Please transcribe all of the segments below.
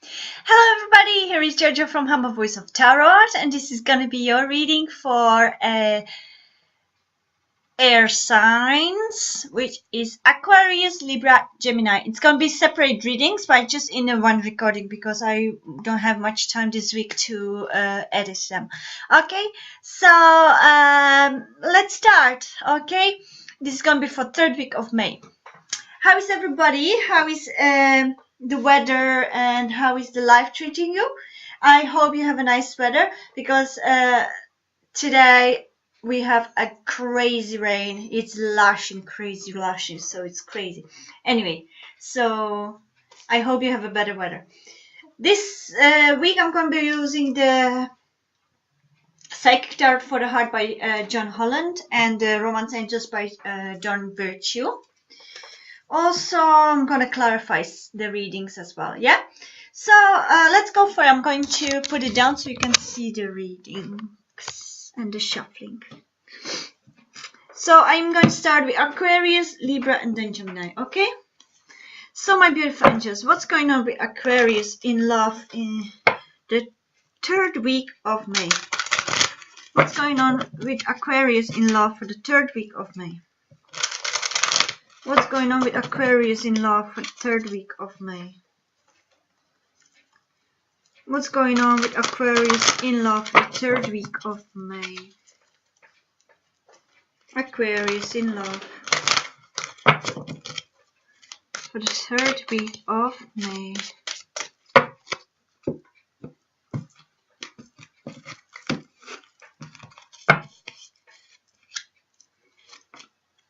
Hello everybody, here is Georgia from Humble Voice of Tarot, and this is going to be your reading for air signs, which is Aquarius, Libra, Gemini. It's going to be separate readings, but just in one recording because I don't have much time this week to edit them. Okay, so let's start. Okay, this is going to be for third week of May. How is everybody? How is the weather and how is the life treating you? I hope you have a nice weather because today we have a crazy rain. It's lashing, crazy lashing, so it's crazy. Anyway, so I hope you have a better weather. This week I'm going to be using the Psychic Tarot for the Heart by John Holland and the Romance Angels by John Virtue. Also, I'm going to clarify the readings as well, yeah? So, let's go for it. I'm going to put it down so you can see the readings and the shuffling. So, I'm going to start with Aquarius, Libra, and then Gemini, okay? So, my beautiful angels, what's going on with Aquarius in love in the third week of May? What's going on with Aquarius in love for the third week of May? What's going on with Aquarius in love for the third week of May? What's going on with Aquarius in love for the third week of May? Aquarius in love for the third week of May.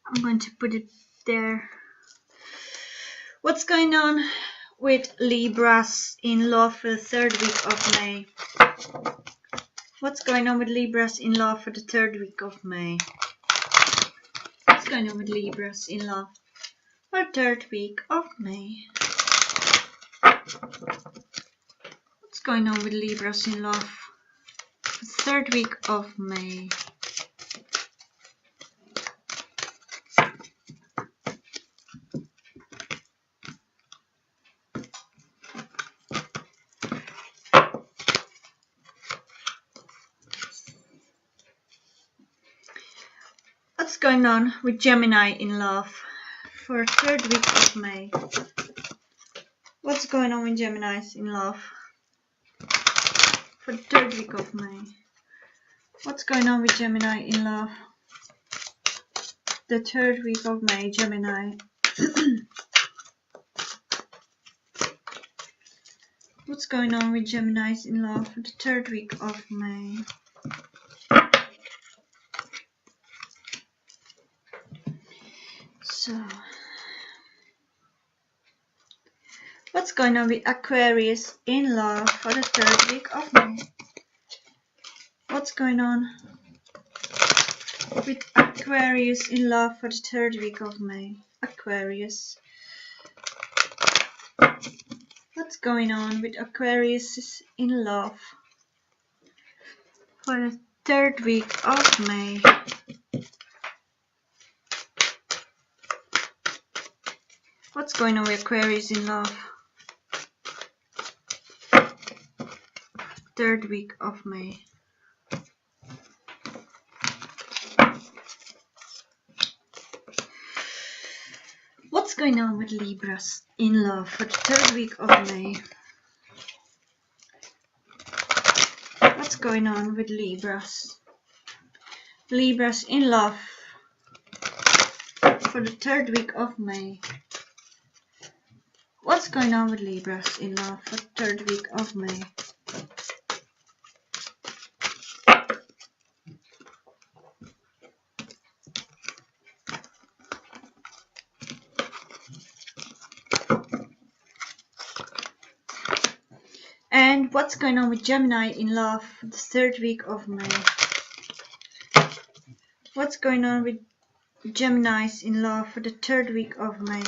I'm going to put it there. What's going on with Libras in love for the third week of May? What's going on with Libras in love for the third week of May? What's going on with Libras in love for the third week of May? What's going on with Libras in love for the third week of May? What's going on with Gemini in love for the third week of May? What's going on with Geminis in love for the third week of May? What's going on with Gemini in love the third week of May? Gemini. What's going on with Geminis in love for the third week of May? So, what's going on with Aquarius in love for the third week of May? What's going on with Aquarius in love for the third week of May? Aquarius. What's going on with Aquarius in love for the third week of May? What's going on with Aquarius in love third week of May? What's going on with Libras in love for the third week of May? What's going on with Libras? Libras in love for the third week of May. What's going on with Libras in love for the third week of May? And what's going on with Gemini in love for the third week of May? What's going on with Geminis in love for the third week of May?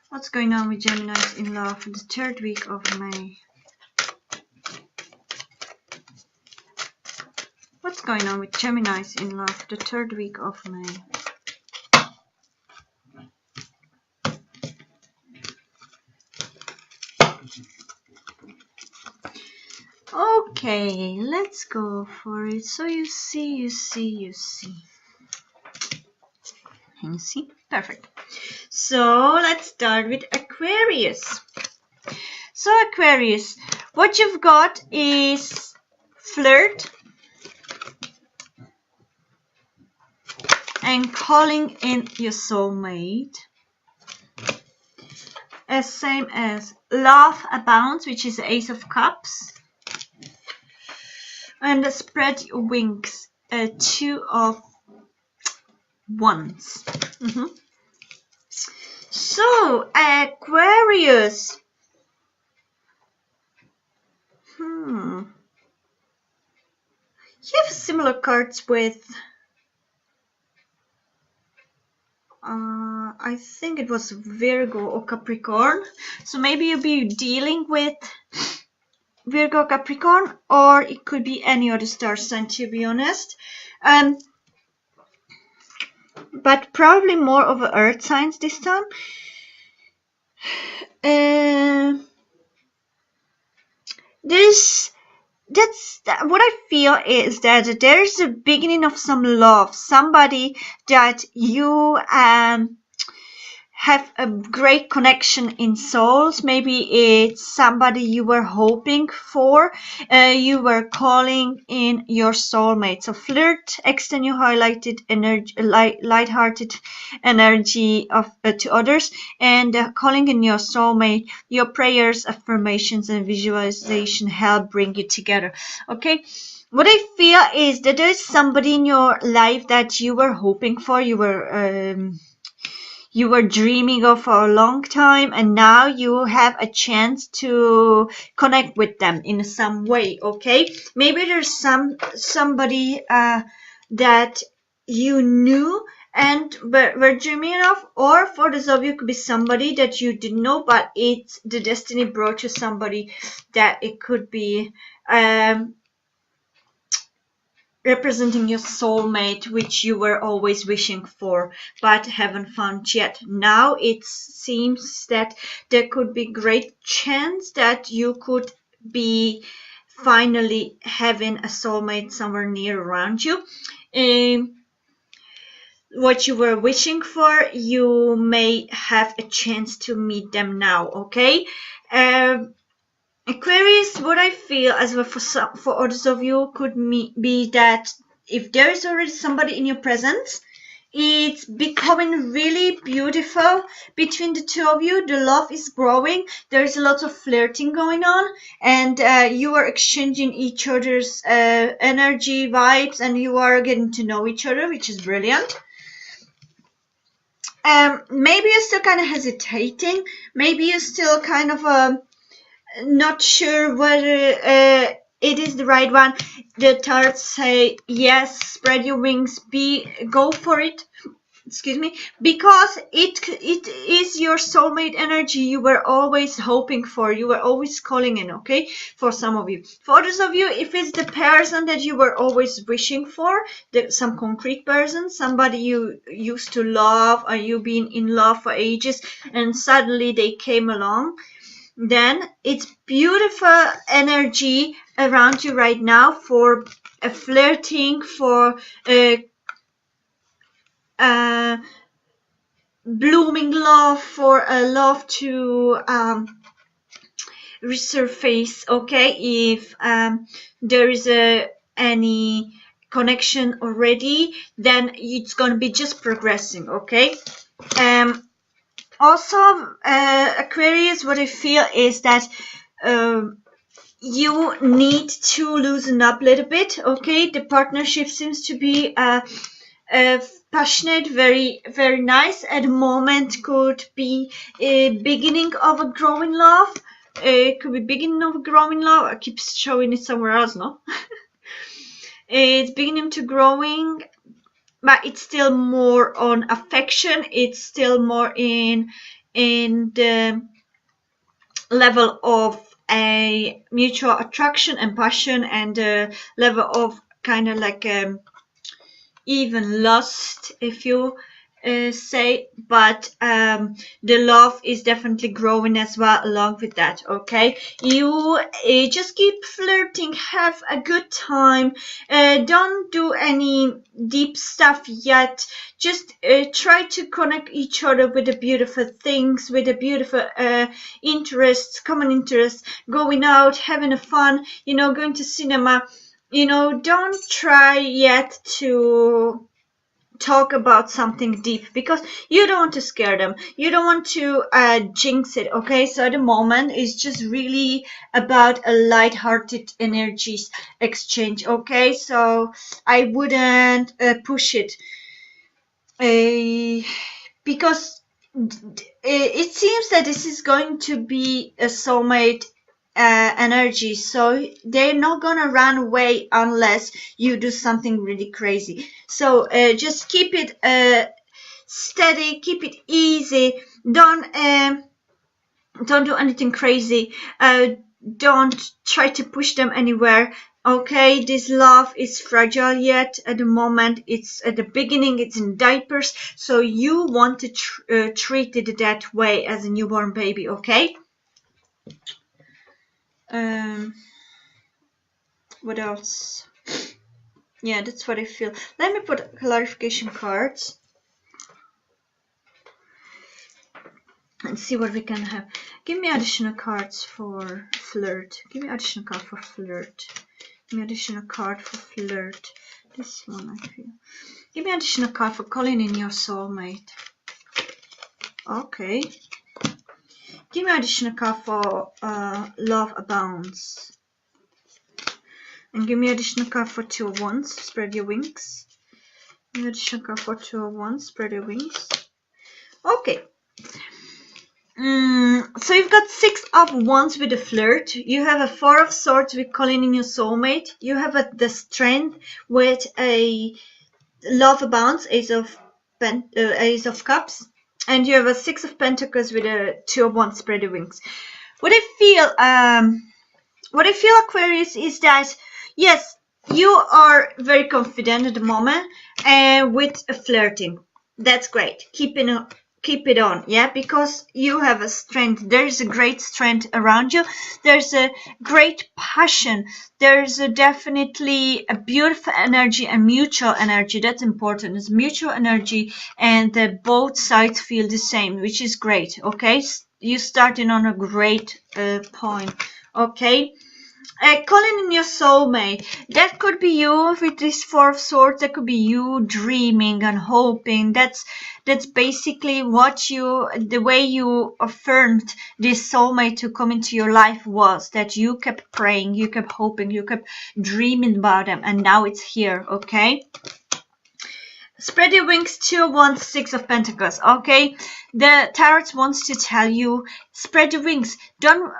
What's going on with Geminis in love for the third week of May? What's going on with Geminis in love for the third week of May? Okay, let's go for it. So you see. Can you see? Perfect. So let's start with Aquarius. So Aquarius, what you've got is flirt and calling in your soulmate. As same as love abounds, which is the Ace of Cups. And spread your wings, Two of Wands. So Aquarius. You have similar cards with I think it was Virgo or Capricorn. So maybe you'll be dealing with Virgo, Capricorn, or it could be any other star sign, to be honest. But probably more of a earth signs this time. That's what I feel is that there's a beginning of some love, somebody that you have a great connection in souls. Maybe it's somebody you were hoping for. You were calling in your soulmate. So flirt, extend your highlighted energy, light-hearted energy of to others, and calling in your soulmate. Your prayers, affirmations, and visualization help bring you together. Okay. What I feel is that there's somebody in your life that you were hoping for. You were dreaming of for a long time, and now you have a chance to connect with them in some way. Okay, maybe there's somebody that you knew and were dreaming of, or for those of you, it could be somebody that you didn't know, but it's the destiny brought you somebody that it could be representing your soulmate, which you were always wishing for but haven't found yet. Now it seems that there could be great chance that you could be finally having a soulmate somewhere near around you. What you were wishing for, you may have a chance to meet them now. Okay. Aquarius, what I feel as well for others of you could be that if there is already somebody in your presence, it's becoming really beautiful between the two of you. The love is growing. There's a lot of flirting going on, and you are exchanging each other's energy, vibes, and you are getting to know each other, which is brilliant. Maybe you're still kind of hesitating. Maybe you're still kind of not sure whether it is the right one. The cards say yes, spread your wings, go for it. Excuse me, because it is your soulmate energy you were always hoping for, you were always calling in. Okay, for some of you. For others of you, if it's the person that you were always wishing for, some concrete person, somebody you used to love, or you been in love for ages, and suddenly they came along, then it's beautiful energy around you right now for a flirting, for blooming love, for a love to resurface. Okay, if there is any connection already, then it's going to be just progressing. Okay. Also, Aquarius, what I feel is that you need to loosen up a little bit. Okay, the partnership seems to be passionate, very, very nice. At the moment, could be a beginning of a growing love. It could be beginning of a growing love. I keep showing it somewhere else, no? It's beginning to growing, but it's still more on affection. It's still more in the level of a mutual attraction and passion, and a level of kind of like even lust, if you say, but the love is definitely growing as well along with that. Okay, you just keep flirting, have a good time, don't do any deep stuff yet, just try to connect each other with the beautiful things, with the beautiful interests, common interests, going out, having a fun, you know, going to cinema. You know, don't try yet to talk about something deep because you don't want to scare them, you don't want to jinx it. Okay, so at the moment it's just really about a light-hearted energies exchange. Okay, so I wouldn't push it because it seems that this is going to be a soulmate energy, so they're not gonna run away unless you do something really crazy. So just keep it steady, keep it easy, don't do anything crazy, don't try to push them anywhere. Okay, this love is fragile yet at the moment. It's at the beginning, it's in diapers, so you want to treat it that way as a newborn baby. Okay, what else? Yeah, that's what I feel. Let me put clarification cards and see what we can have. Give me additional cards for flirt. Give me additional card for flirt. Give me additional card for flirt. This one I feel. Give me additional card for calling in your soulmate. Okay. Give me additional card for love abounds. And give me additional card for 2 of Wands. Spread your wings. Give me additional card for 2 of Wands. Spread your wings. Okay. So you've got 6 of Wands with the flirt. You have a 4 of Swords with calling in your soulmate. You have the Strength with a love abounds, Ace of Cups, and you have a 6 of Pentacles with a 2 of Wands. Spread your wings. What I feel, Aquarius, is that yes, you are very confident at the moment, with flirting. That's great. Keep it on, yeah, because you have a strength. There is a great strength around you. There's a great passion. There's definitely a beautiful energy and mutual energy. That's important. It's mutual energy, and both sides feel the same, which is great. Okay, you're starting on a great point. Okay. Calling in your soulmate. That could be you with this 4 of Swords. That could be you dreaming and hoping. That's basically the way you affirmed this soulmate to come into your life, was that you kept praying, you kept hoping, you kept dreaming about them, and now it's here. Okay. Spread your wings, 2 of Wands, 6 of Pentacles. Okay, the Tarot wants to tell you, spread your wings. Don't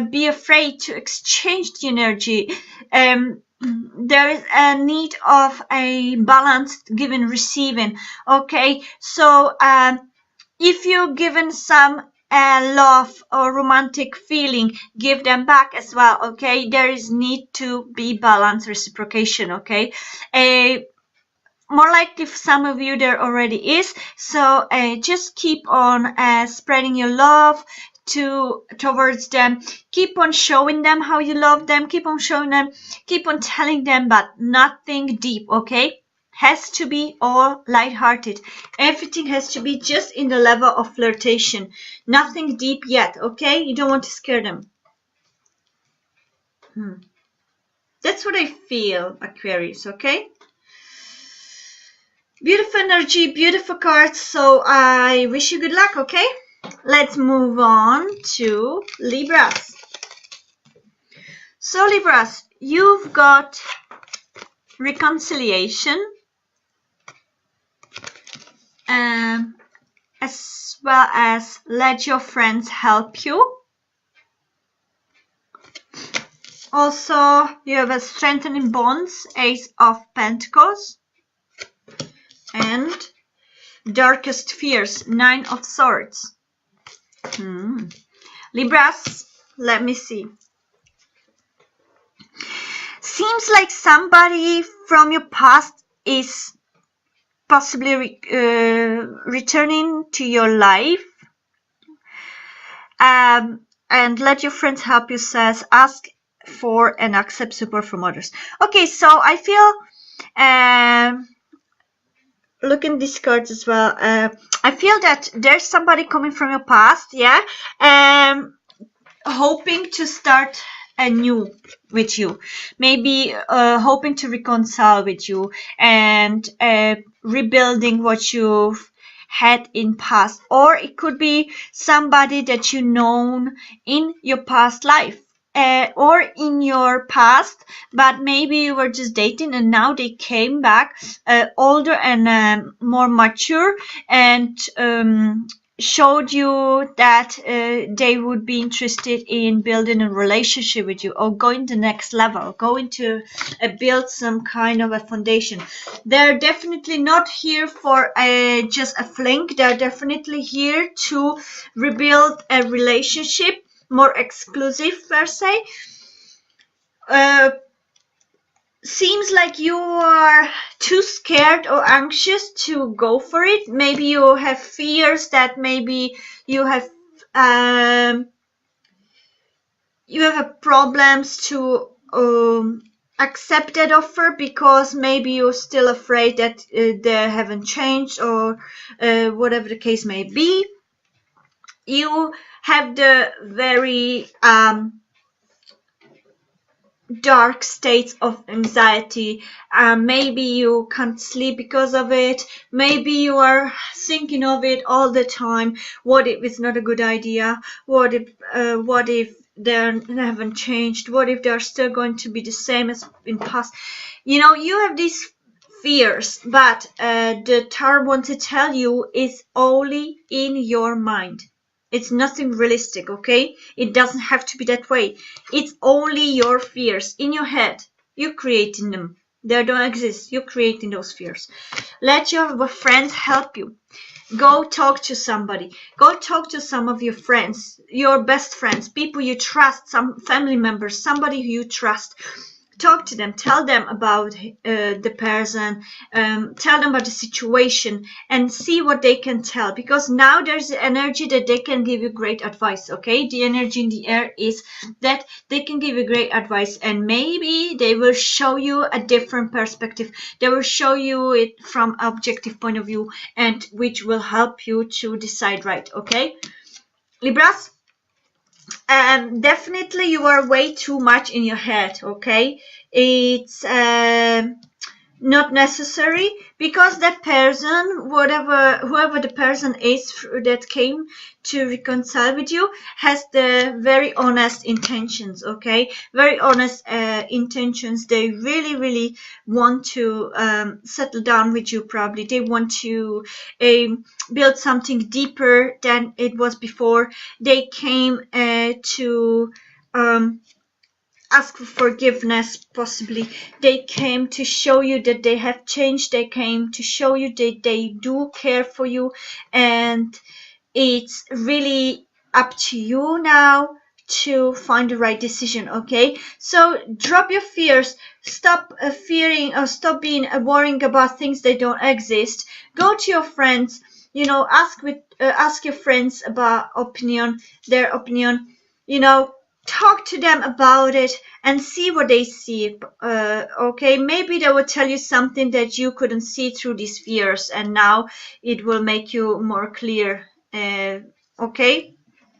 be afraid to exchange the energy. There is a need of a balanced giving receiving. Okay, so if you're given some love or romantic feeling, give them back as well. Okay, there is need to be balanced reciprocation. Okay. More likely for some of you there already is, so just keep on spreading your love towards them. Keep on showing them how you love them, keep on showing them, keep on telling them, but nothing deep. Okay, has to be all light-hearted. Everything has to be just in the level of flirtation, nothing deep yet. Okay, you don't want to scare them. That's what I feel, Aquarius. Okay, beautiful energy, beautiful cards. So I wish you good luck. Okay, let's move on to Libras. So Libras, you've got reconciliation, as well as let your friends help you. Also, you have a strengthening bonds, Ace of Pentacles, and darkest fears, 9 of Swords. Libras, let me see. Seems like somebody from your past is possibly returning to your life. And let your friends help you, says ask for and accept support from others. Okay, so I feel looking these cards as well, I feel that there's somebody coming from your past, yeah, hoping to start anew with you, maybe hoping to reconcile with you and rebuilding what you've had in past, or it could be somebody that you known in your past life, or in your past, but maybe you were just dating and now they came back older and more mature, and showed you that they would be interested in building a relationship with you, or going to the next level, going to build some kind of a foundation. They're definitely not here for just a fling. They're definitely here to rebuild a relationship, more exclusive per se. Seems like you are too scared or anxious to go for it. Maybe you have fears that maybe you have problems to accept that offer, because maybe you're still afraid that they haven't changed, or whatever the case may be. You have the very dark states of anxiety. Maybe you can't sleep because of it. Maybe you are thinking of it all the time. What if it's not a good idea? What if they haven't changed? What if they're still going to be the same as in past? You know, you have these fears, but the tarot wants to tell you is only in your mind. It's nothing realistic, okay? It doesn't have to be that way. It's only your fears in your head. You're creating them. They don't exist. You're creating those fears. Let your friends help you. Go talk to somebody. Go talk to some of your friends, your best friends, people you trust, some family members, somebody who you trust. Talk to them, tell them about the person, tell them about the situation, and see what they can tell, because now there's the energy that they can give you great advice. Okay, the energy in the air is that they can give you great advice, and maybe they will show you a different perspective. They will show you it from objective point of view, and which will help you to decide right. Okay, Libras, definitely you are way too much in your head. Okay, it's not necessary, because that person, whoever the person is that came to reconcile with you, has the very honest intentions. Okay, very honest intentions. They really want to settle down with you. Probably they want to build something deeper than it was before. They came to ask for forgiveness. Possibly they came to show you that they have changed. They came to show you that they do care for you, and it's really up to you now to find the right decision. Okay, so drop your fears, stop fearing, or stop being worrying about things that don't exist. Go to your friends, you know, ask your friends about their opinion, you know, talk to them about it and see what they see. Okay, maybe they will tell you something that you couldn't see through these fears, and now it will make you more clear. Okay,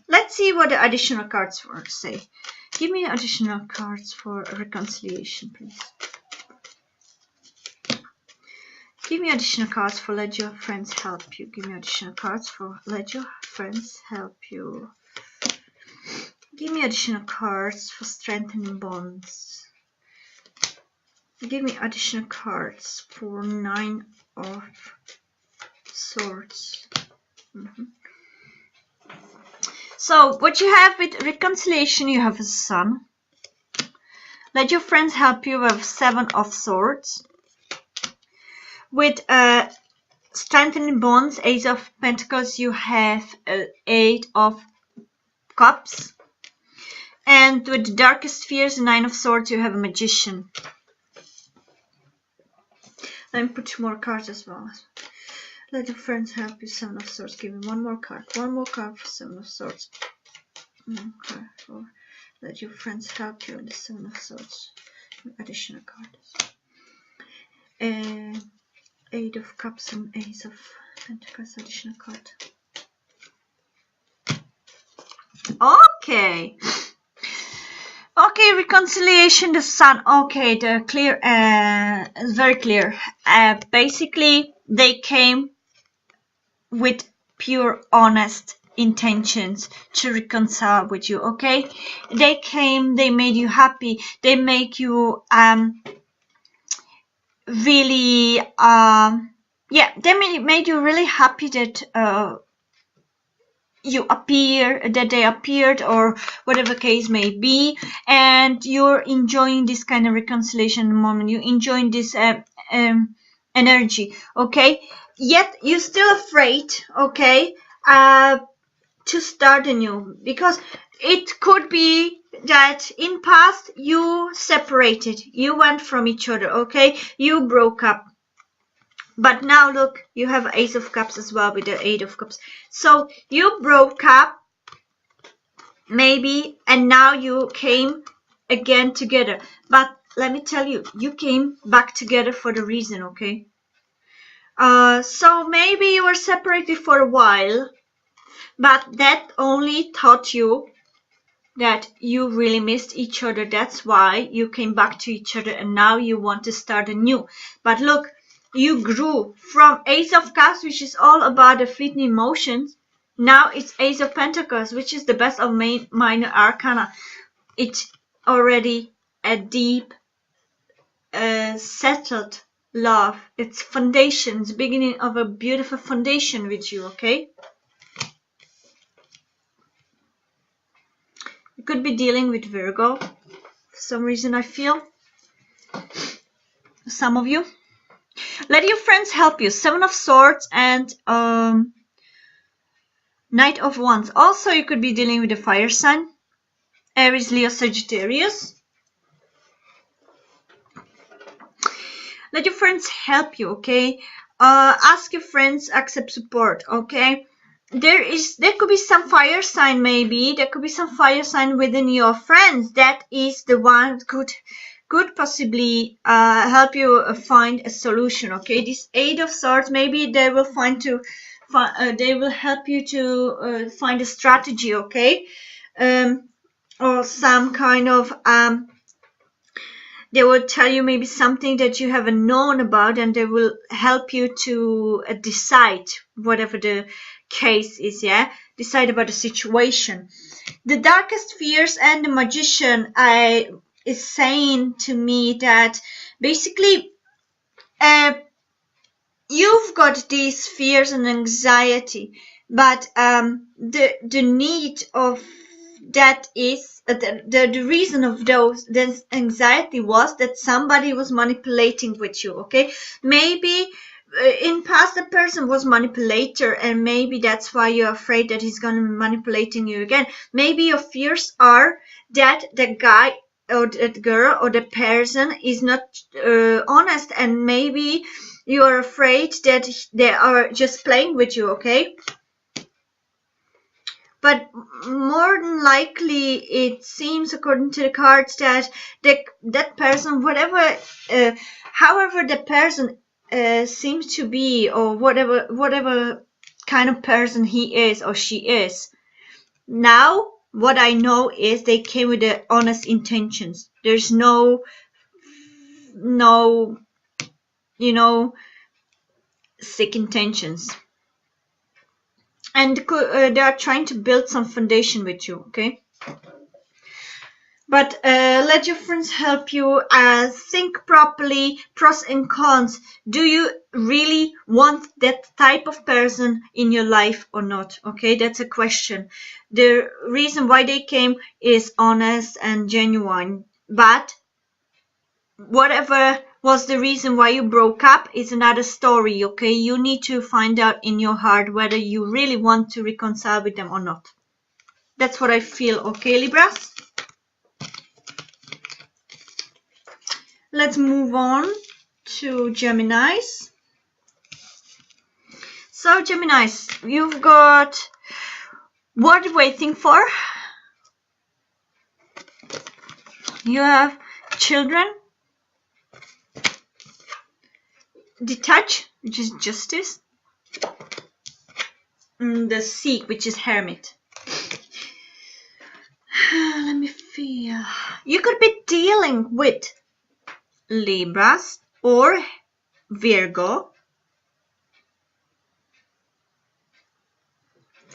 let's see what the additional cards for say. Give me additional cards for reconciliation, please. Give me additional cards for let your friends help you. Give me additional cards for let your friends help you. Give me additional cards for strengthening bonds. Give me additional cards for 9 of Swords. So what you have with reconciliation, you have a Sun. Let your friends help you with 7 of Swords. With strengthening bonds, Ace of Pentacles, you have 8 of Cups. And with the darkest fears, 9 of Swords, you have a Magician. Let me put 2 more cards as well. Let your friends help you. 7 of Swords. Give me 1 more card. 1 more card for 7 of Swords. Okay. For let your friends help you. The 7 of Swords. Additional cards. 8 of Cups and Ace of Pentacles. Additional card. Okay. Okay, reconciliation, the Sun. Okay, the clear, it's very clear. Basically, they came with pure, honest intentions to reconcile with you. Okay, they came, they made you happy, they make you really yeah, they made you really happy that they appeared, or whatever case may be, and you're enjoying this kind of reconciliation moment. You're enjoying this energy, okay? Yet you're still afraid, okay, to start anew, because it could be that in past you separated, you went from each other, okay? You broke up. But now look, you have Ace of Cups as well with the 8 of Cups. So you broke up, maybe, and now you came again together. But let me tell you, you came back together for the reason, okay? So maybe you were separated for a while, but that only taught you that you really missed each other. That's why you came back to each other, and now you want to start anew. But look, you grew from Ace of Cups, which is all about the fleeting emotions. Now it's Ace of Pentacles, which is the best of minor arcana. It's already a deep, settled love. It's foundations, beginning of a beautiful foundation with you, okay? You could be dealing with Virgo. For some reason, I feel. Some of you. Let your friends help you. 7 of Swords and Knight of Wands. Also, you could be dealing with a fire sign. Aries, Leo, Sagittarius. Let your friends help you, okay? Ask your friends, accept support, okay? There could be some fire sign, maybe. There could be some fire sign within your friends. That is the one could possibly help you find a solution, okay? This 8 of Swords, maybe they will they will help you to find a strategy, okay? Or some kind of they will tell you maybe something that you haven't known about, and they will help you to decide whatever the case is, yeah? Decide about the situation. The Darkest Fears and the Magician is saying to me that basically you've got these fears and anxiety, but the need of that is the reason of this anxiety was that somebody was manipulating with you, okay? Maybe in past the person was manipulator, and maybe that's why you're afraid that he's going to be manipulating you again. Maybe your fears are that the guy or that girl or the person is not honest, and maybe you are afraid that they are just playing with you, okay? But more than likely, it seems, according to the cards, that that person, whatever, however the person seems to be, or whatever kind of person he is or she is. Now, what I know is they came with the honest intentions. There's no, sick intentions. And they are trying to build some foundation with you, okay? But let your friends help you think properly, pros and cons. Do you really want that type of person in your life or not? Okay, that's a question. The reason why they came is honest and genuine. But whatever was the reason why you broke up is another story, okay? You need to find out in your heart whether you really want to reconcile with them or not. That's what I feel, okay, Libras? Let's move on to Geminis. So Geminis, you've got what waiting for. You have children, detach, which is justice, and the seek, which is hermit. Let me feel. You could be dealing with Libras or Virgo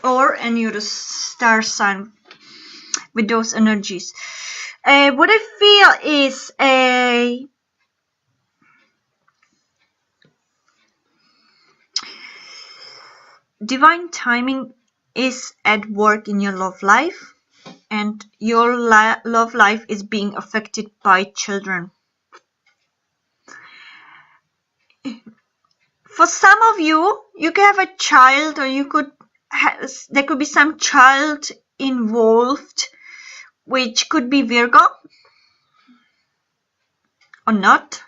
or any other star sign with those energies. What I feel is a divine timing is at work in your love life, and your love life is being affected by children. For some of you, you could have a child, or you could there could be some child involved, which could be Virgo or not.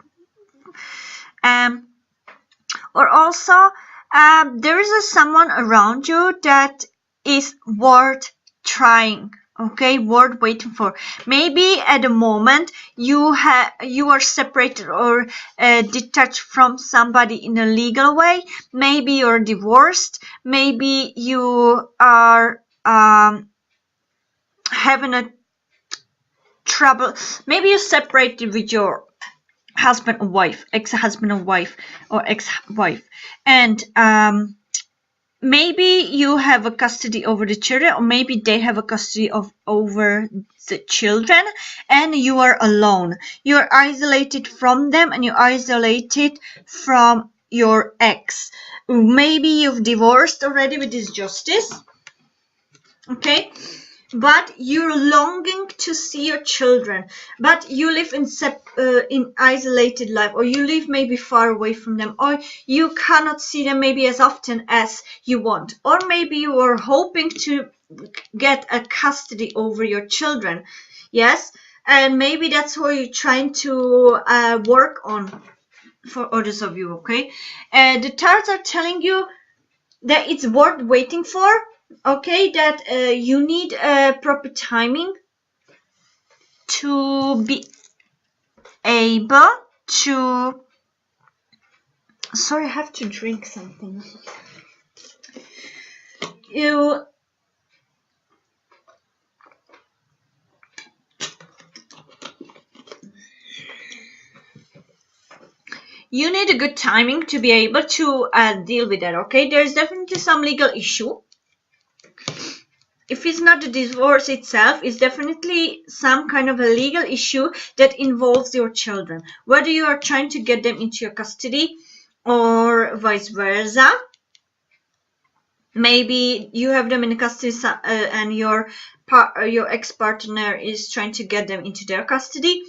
Or also, there is someone around you that is worth trying. Okay, worth waiting for. Maybe at the moment you are separated or detached from somebody in a legal way. Maybe you're divorced. Maybe you are having a trouble. Maybe you're separated with your husband or wife, ex-husband or wife, or ex-wife, and maybe you have a custody over the children, or maybe they have a custody over the children, and you are alone. You are isolated from them, and you're isolated from your ex. Maybe you've divorced already with this justice, okay? But you're longing to see your children, but you live in isolated life, or you live maybe far away from them, or you cannot see them maybe as often as you want, or maybe you are hoping to get a custody over your children. Yes, and maybe that's what you're trying to work on for others of you. Okay, the cards are telling you that it's worth waiting for. Okay, that you need proper timing to be able to. Sorry, I have to drink something. You need a good timing to be able to deal with that. Okay, there's definitely some legal issue. If it's not the divorce itself, it's definitely some kind of a legal issue that involves your children. Whether you are trying to get them into your custody or vice versa. Maybe you have them in custody and your ex-partner is trying to get them into their custody.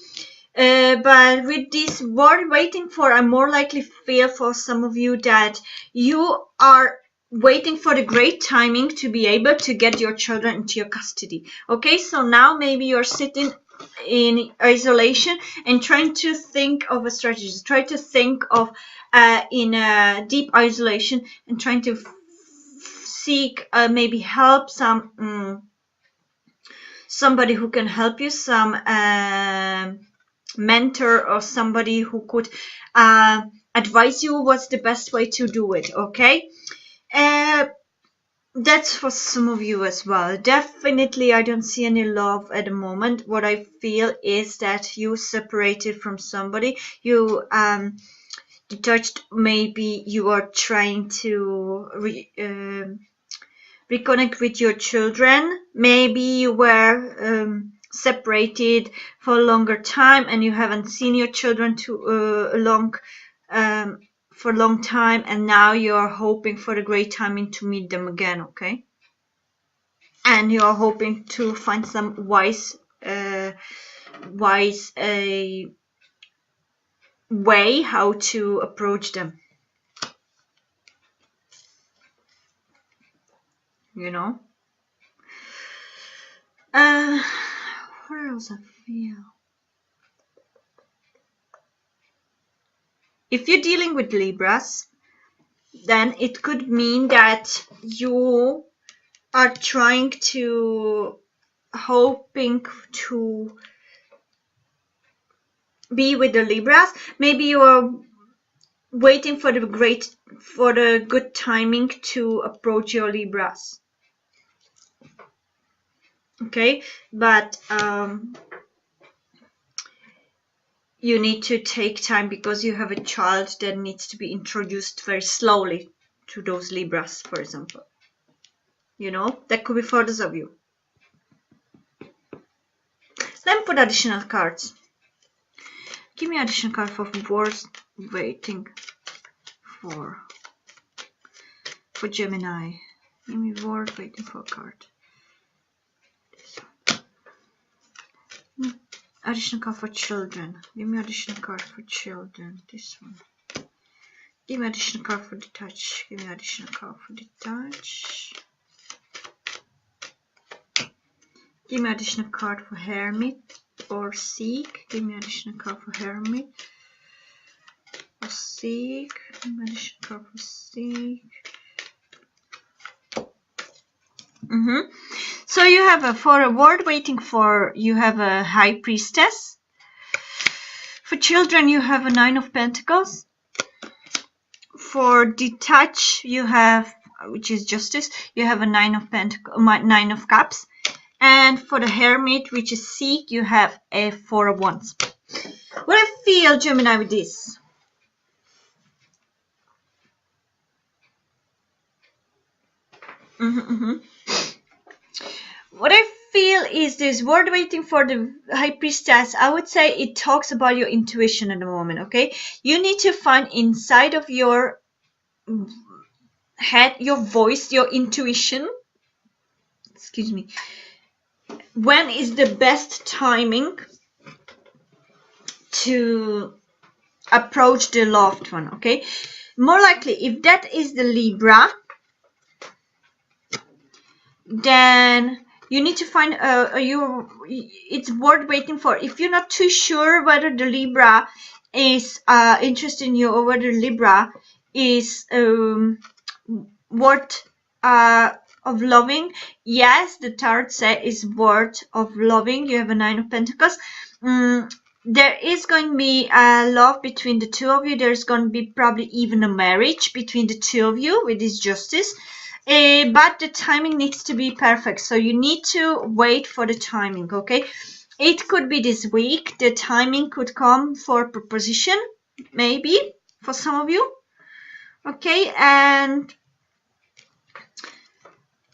But with this word waiting for, I more likely feel for some of you that you are waiting for the great timing to be able to get your children into your custody. Okay, so now maybe you're sitting in isolation and trying to think of a strategy. Try to think of in a deep isolation and trying to seek maybe help somebody who can help you, some mentor or somebody who could advise you what's the best way to do it. Okay, that's for some of you as well. Definitely I don't see any love at the moment. What I feel is that you separated from somebody, you detached. Maybe you are trying to reconnect with your children. Maybe you were separated for a longer time and you haven't seen your children for a long time, and now you're hoping for a great timing to meet them again. Okay, and you're hoping to find some wise way how to approach them, you know. What else I feel? if you're dealing with Libras, then it could mean that you are hoping to be with the Libras. Maybe you're waiting for the good timing to approach your Libras. Okay, but you need to take time because you have a child that needs to be introduced very slowly to those Libras, for example. You know, that could be for those of you. Let me put additional cards. Give me additional card for words waiting for Gemini. Give me word waiting for a card. Additional card for children. Give me additional card for children. This one. Give me additional card for detach. Give me additional card for detach. Give me additional card for hermit or seek. Give me additional card for hermit or seek. Give me additional card for seek. So you have for a word waiting for, you have a high priestess. For children, you have a 9 of Pentacles. For detach, you have, which is justice, you have a 9 of Pentacles, 9 of Cups. And for the hermit, which is seek, you have a 4 of Wands. What I feel, Gemini, with this? What I feel is this word waiting for the high priestess. I would say it talks about your intuition at the moment, okay? You need to find inside of your head, your voice, your intuition. Excuse me. When is the best timing to approach the loved one, okay? More likely, if that is the Libra, then you need to find it's worth waiting for. If you're not too sure whether the Libra is interested in you or whether Libra is worth of loving, yes, the tarot says is worth of loving. You have a 9 of Pentacles. There is going to be a love between the two of you. There's going to be probably even a marriage between the two of you with this justice. But the timing needs to be perfect. So you need to wait for the timing, okay? It could be this week. The timing could come for proposition, maybe, for some of you. Okay, and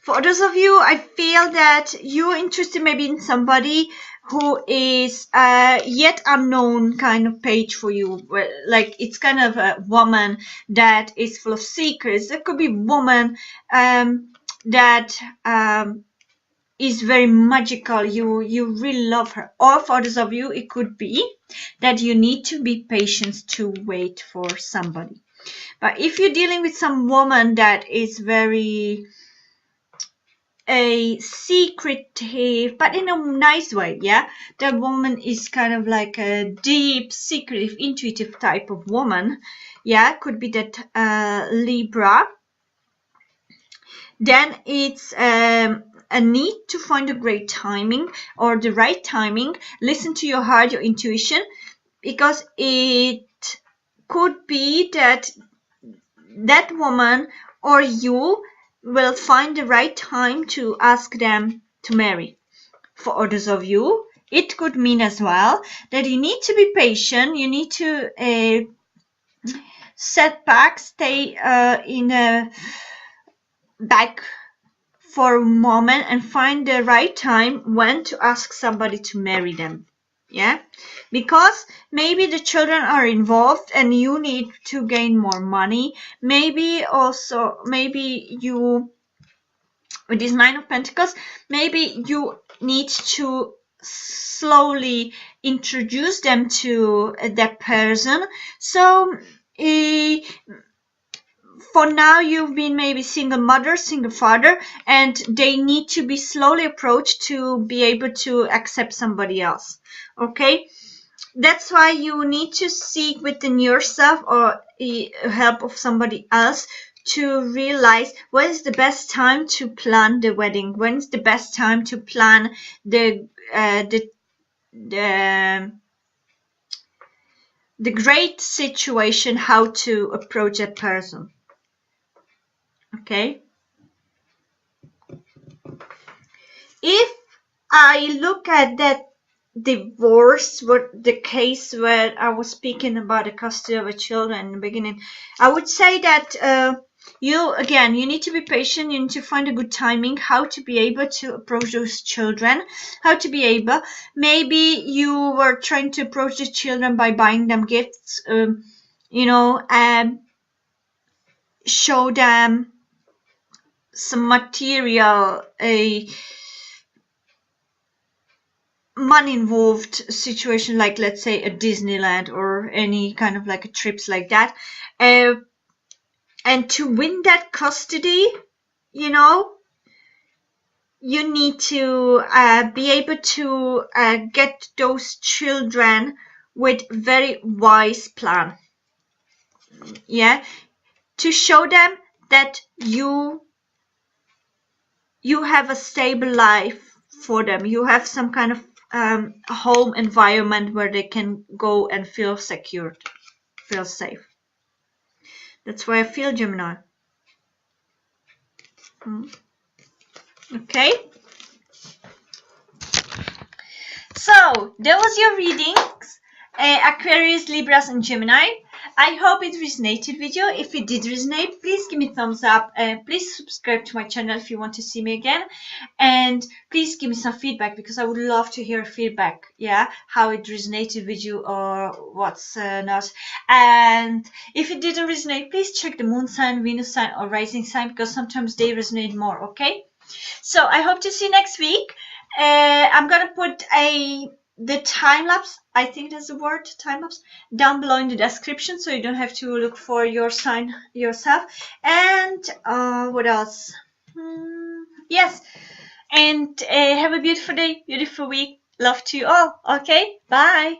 for those of you, I feel that you're interested maybe in somebody who is yet unknown kind of page for you. Like it's kind of a woman that is full of secrets. There could be a woman that is very magical. You really love her. Or for those of you, it could be that you need to be patient to wait for somebody. But if you're dealing with some woman that is very secretive, but in a nice way, yeah, that woman is kind of like a deep, secretive, intuitive type of woman, yeah, could be that Libra, then it's a need to find a great timing or the right timing. Listen to your heart, your intuition, because it could be that that woman or you will find the right time to ask them to marry. For others of you, it could mean as well that you need to be patient. You need to set back, stay in a back for a moment and find the right time when to ask somebody to marry them. Yeah, because maybe the children are involved and you need to gain more money. Maybe you, with this 9 of Pentacles, maybe you need to slowly introduce them to that person. So for now, you've been maybe single mother, single father, and they need to be slowly approached to be able to accept somebody else. Okay? that's why you need to seek within yourself or help of somebody else to realize when is the best time to plan the wedding, when is the best time to plan the great situation, how to approach a person. Okay. If I look at that divorce, what the case where I was speaking about the custody of a child in the beginning, I would say that you need to be patient. You need to find a good timing, how to be able to approach those children, how to be able. Maybe you were trying to approach the children by buying them gifts, and show them some material, a money involved situation, like let's say a Disneyland or any kind of like a trips like that, and to win that custody, you need to be able to get those children with very wise plan, to show them that you have a stable life for them. You have some kind of home environment where they can go and feel secure, feel safe. That's why I feel, Gemini. Okay. So that was your readings, Aquarius, Libras, and Gemini. I hope it resonated with you. If it did resonate, please give me a thumbs up. Please subscribe to my channel if you want to see me again. And please give me some feedback, because I would love to hear feedback. Yeah, how it resonated with you or what's not. And if it didn't resonate, please check the moon sign, Venus sign, or rising sign, because sometimes they resonate more. Okay. So I hope to see you next week. I'm gonna put the time lapse, I think that's the word, time lapse, down below in the description, so you don't have to look for your sign yourself. And what else? Yes, and have a beautiful day, beautiful week. Love to you all. Okay, bye.